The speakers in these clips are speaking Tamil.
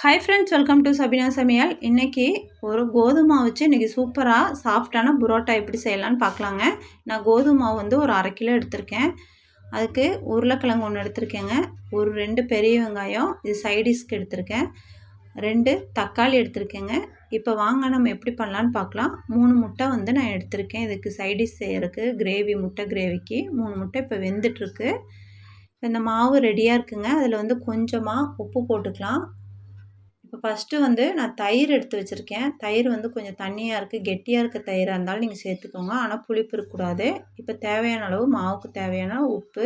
Hi friends, welcome to Sabina சமையல். இன்றைக்கி ஒரு கோதுமை மாவு வச்சு இன்றைக்கி சூப்பராக சாஃப்டான புரோட்டா எப்படி செய்யலான்னு பார்க்கலாங்க. நான் கோதுமை மாவு வந்து ஒரு 1/2 கிலோ எடுத்திருக்கேன். அதுக்கு உருளைக்கிழங்கு 1 எடுத்திருக்கேங்க, ஒரு 2 பெரிய வெங்காயம், இது சைடிஷ்க்கு எடுத்திருக்கேன், 2 தக்காளி எடுத்திருக்கேங்க. இப்போ வாங்க நம்ம எப்படி பண்ணலான்னு பார்க்கலாம். 3 முட்டை வந்து நான் எடுத்திருக்கேன். இதுக்கு சைடிஷ் செய்கிறதுக்கு கிரேவி, முட்டை கிரேவிக்கு 3 முட்டை இப்போ வெந்துட்டுருக்கு. இந்த மாவு ரெடியாக இருக்குங்க. அதில் வந்து கொஞ்சமாக உப்பு போட்டுக்கலாம். இப்போ ஃபஸ்ட்டு வந்து நான் தயிர் எடுத்து வச்சுருக்கேன். தயிர் வந்து கொஞ்சம் தண்ணியாக இருக்குது, கெட்டியாக இருக்க தயிராக இருந்தாலும் நீங்கள் சேர்த்துக்கோங்க. ஆனால் புளிப்பு இருக்கக்கூடாது. இப்போ தேவையான அளவு மாவுக்கு தேவையான உப்பு,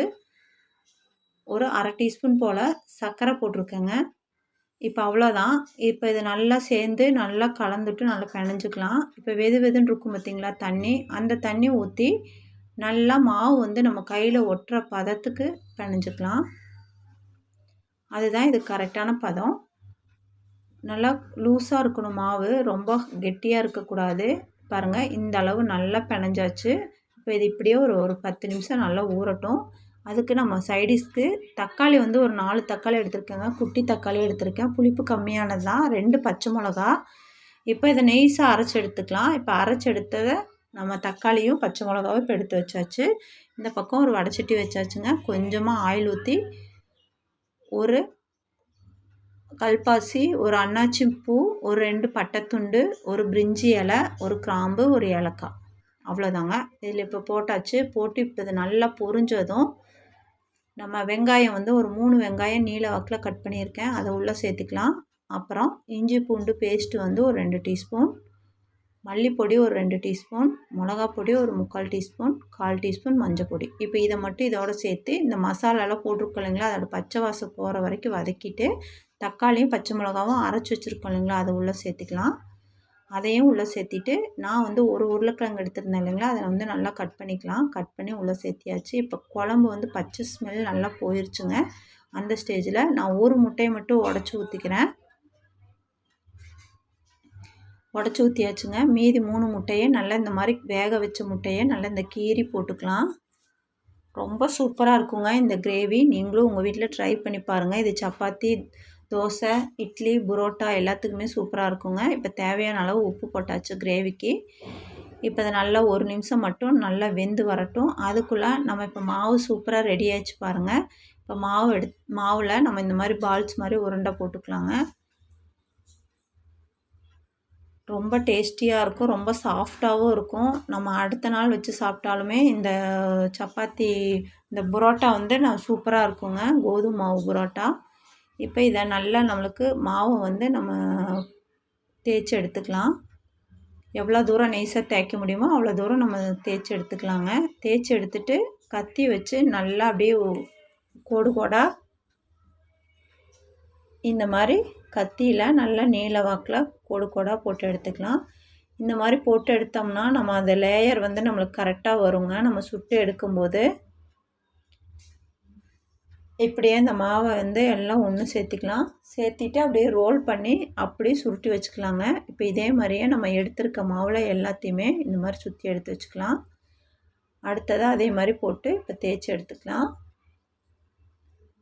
ஒரு 1/2 டீஸ்பூன் போல் சர்க்கரை போட்டிருக்கேங்க. இப்போ அவ்வளோதான். இப்போ இது நல்லா சேர்ந்து நல்லா கலந்துட்டு நல்லா பிணைஞ்சிக்கலாம். இப்போ வெது வெதுன்னு இருக்கும் பார்த்திங்களா தண்ணி, அந்த தண்ணி ஊற்றி நல்லா மாவு வந்து நம்ம கையில் ஒட்டுற பதத்துக்கு பிணைஞ்சிக்கலாம். அதுதான் இது கரெக்டான பதம். நல்லா லூஸாக இருக்கணும் மாவு, ரொம்ப கெட்டியாக இருக்கக்கூடாது. பாருங்கள், இந்த அளவு நல்லா பிணைஞ்சாச்சு. இப்போ இது இப்படியே ஒரு 10 நிமிஷம் நல்லா ஊறட்டும். அதுக்கு நம்ம சைடிஷ்க்கு தக்காளி வந்து ஒரு 4 தக்காளி எடுத்திருக்கேங்க, குட்டி தக்காளி எடுத்திருக்கேன், புளிப்பு கம்மியானது தான், 2 பச்சை மிளகா. இப்போ இதை நெய்ஸாக அரைச்சி எடுத்துக்கலாம். இப்போ அரைச்சி எடுத்ததை நம்ம தக்காளியும் பச்சை மிளகாவும் இப்போ எடுத்து வச்சாச்சு. இந்த பக்கம் ஒரு வடைச்சட்டி வச்சாச்சுங்க. கொஞ்சமாக ஆயில் ஊற்றி ஒரு கல்பாசி, ஒரு அன்னாச்சி பூ, ஒரு 2 பட்டைத்துண்டு, ஒரு பிரிஞ்சி இலை, ஒரு கிராம்பு, ஒரு ஏலக்காய், அவ்வளோதாங்க. இதில் இப்போ போட்டாச்சு. போட்டு இப்போ இது நல்லா பொரிஞ்சதும் நம்ம வெங்காயம் வந்து ஒரு 3 வெங்காயம் நீல வாக்கில் கட் பண்ணியிருக்கேன், அதை உள்ளே சேர்த்துக்கலாம். அப்புறம் இஞ்சி பூண்டு பேஸ்ட்டு வந்து ஒரு 2 டீஸ்பூன், மல்லிப்பொடி ஒரு 2 டீஸ்பூன், மிளகாப்பொடி ஒரு 3/4 டீஸ்பூன், 1/4 டீஸ்பூன் மஞ்சள் பொடி. இப்போ இதை மட்டும் இதோடு சேர்த்து இந்த மசாலாலாம் போட்டிருக்கோம் இல்லைங்களா, அதோட பச்சை வாசம் போகிற வரைக்கும் வதக்கிட்டு தக்காளியும் பச்சை மிளகாவும் அரைச்சி வச்சுருக்கோம் இல்லைங்களா, அதை உள்ளே சேர்த்துக்கலாம். அதையும் உள்ளே சேர்த்திட்டு நான் வந்து ஒரு உருளைக்கிழங்கு எடுத்துருந்தேன் இல்லைங்களா, அதை வந்து நல்லா கட் பண்ணிக்கலாம். கட் பண்ணி உள்ளே சேர்த்தியாச்சு. இப்போ குழம்பு வந்து பச்சை ஸ்மெல் நல்லா போயிடுச்சுங்க. அந்த ஸ்டேஜில் நான் ஒரு முட்டையை மட்டும் உடச்சி ஊற்றிக்கிறேன். உடச்சி ஊற்றியாச்சுங்க. மீதி 3 முட்டையை நல்லா இந்த மாதிரி வேக வச்ச முட்டையை நல்லா இந்த கீரி போட்டுக்கலாம். ரொம்ப சூப்பராக இருக்குங்க இந்த கிரேவி. நீங்களும் உங்கள் வீட்டில் ட்ரை பண்ணி பாருங்கள். இது சப்பாத்தி, தோசை, இட்லி, புரோட்டா எல்லாத்துக்குமே சூப்பராக இருக்குங்க. இப்போ தேவையான அளவு உப்பு போட்டாச்சு கிரேவிக்கு. இப்போ அதை நல்லா 1 நிமிஷம் மட்டும் நல்லா வெந்து வரட்டும். அதுக்குள்ளே நம்ம இப்போ மாவு சூப்பராக ரெடி ஆகிடுச்சு பாருங்கள். இப்போ மாவில் நம்ம இந்த மாதிரி பால்ஸ் மாதிரி உருண்டை போட்டுக்கலாங்க. ரொம்ப டேஸ்டியாக இருக்கும், ரொம்ப சாஃப்டாகவும் இருக்கும். நம்ம அடுத்த நாள் வச்சு சாப்பிட்டாலுமே இந்த சப்பாத்தி, இந்த புரோட்டா வந்து சூப்பராக இருக்குங்க, கோதுமை மாவு புரோட்டா. இப்போ இதை நல்லா நம்மளுக்கு மாவு வந்து நம்ம தேய்ச்சி எடுத்துக்கலாம். எவ்வளோ தூரம் நைஸாக தேய்க்க முடியுமோ அவ்வளோ தூரம் நம்ம தேய்ச்சி எடுத்துக்கலாங்க. தேய்ச்சி எடுத்துட்டு கத்தி வச்சு நல்லா அப்படியே கோடு கோடாக இந்த மாதிரி கத்தியில் நல்லா நீல வாக்கில் கோடு கோடாக போட்டு எடுத்துக்கலாம். இந்த மாதிரி போட்டு எடுத்தோம்னா நம்ம அந்த லேயர் வந்து நம்மளுக்கு கரெக்டாக வருங்க. நம்ம சுட்டு எடுக்கும்போது இப்படியே இந்த மாவை வந்து எல்லாம் ஒன்று சேர்த்திக்கலாம். சேர்த்திட்டு அப்படியே ரோல் பண்ணி அப்படியே சுருட்டி வச்சுக்கலாங்க. இப்போ இதே மாதிரியே நம்ம எடுத்துருக்க மாவில் எல்லாத்தையுமே இந்த மாதிரி சுற்றி எடுத்து வச்சுக்கலாம். அடுத்ததாக அதே மாதிரி போட்டு இப்போ தேய்ச்சி எடுத்துக்கலாம்.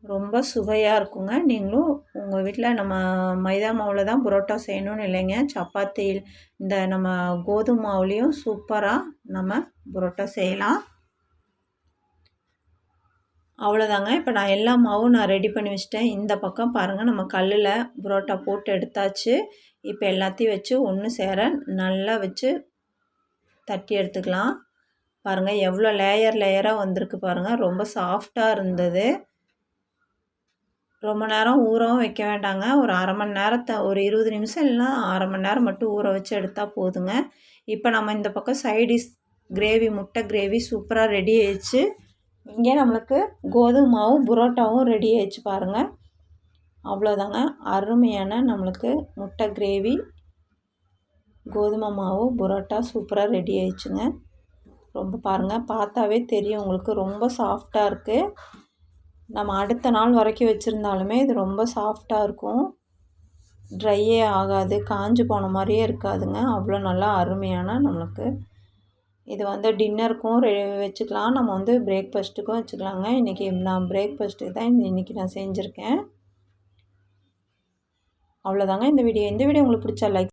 ரொம்ப சுவையாக இருக்குங்க. நீங்களும் உங்கள் வீட்டில் நம்ம மைதா மாவில் தான் புரோட்டா செய்யணும்னு இல்லைங்க, சப்பாத்தி இந்த நம்ம கோதுமை மாவுலேயும் சூப்பராக நம்ம புரோட்டா செய்யலாம். அவ்வளோதாங்க. இப்போ நான் எல்லா மாவும் ரெடி பண்ணி வச்சுட்டேன். இந்த பக்கம் பாருங்கள், நம்ம கல்லில் புரோட்டா போட்டு எடுத்தாச்சு. இப்போ எல்லாத்தையும் வச்சு ஒன்று சேர நல்லா வச்சு தட்டி எடுத்துக்கலாம். பாருங்கள் எவ்வளோ லேயராக வந்திருக்கு பாருங்கள். ரொம்ப சாஃப்டாக இருந்தது. ரொம்ப நேரம் ஊறவும் வைக்க வேண்டாங்க. ஒரு 1/2 மணி நேரத்தை, ஒரு 20 நிமிஷம் இல்லைனா 1/2 மணி நேரம் மட்டும் ஊற வச்சு எடுத்தால் போதுங்க. இப்போ நம்ம இந்த பக்கம் சைடிஷ் கிரேவி, முட்டை கிரேவி சூப்பராக ரெடி ஆயிடுச்சு. இங்கே நம்மளுக்கு கோதுமை மாவும் புரோட்டாவும் ரெடி ஆயிடுச்சு பாருங்கள். அவ்வளோதாங்க, அருமையான நம்மளுக்கு முட்டை கிரேவி, கோதுமை மாவு புரோட்டா சூப்பராக ரெடி ஆயிடுச்சுங்க. ரொம்ப பாருங்கள், பார்த்தாவே தெரியும் உங்களுக்கு, ரொம்ப சாஃப்டாக இருக்குது. நம்ம அடுத்த நாள் வரைக்கும் வச்சுருந்தாலுமே இது ரொம்ப சாஃப்டாக இருக்கும், ட்ரையே ஆகாது, காஞ்சு போன மாதிரியே இருக்காதுங்க. அவ்வளோ நல்லா அருமையான நம்மளுக்கு இது வந்து டின்னருக்கும் வச்சுக்கலாம், நம்ம வந்து பிரேக்ஃபாஸ்ட்டுக்கும் வச்சுக்கலாங்க. இன்றைக்கி நான் பிரேக்ஃபாஸ்ட்டுக்கு தான் இன்றைக்கி நான் செஞ்சுருக்கேன். அவ்வளோதாங்க இந்த வீடியோ உங்களுக்கு பிடிச்சா லைக்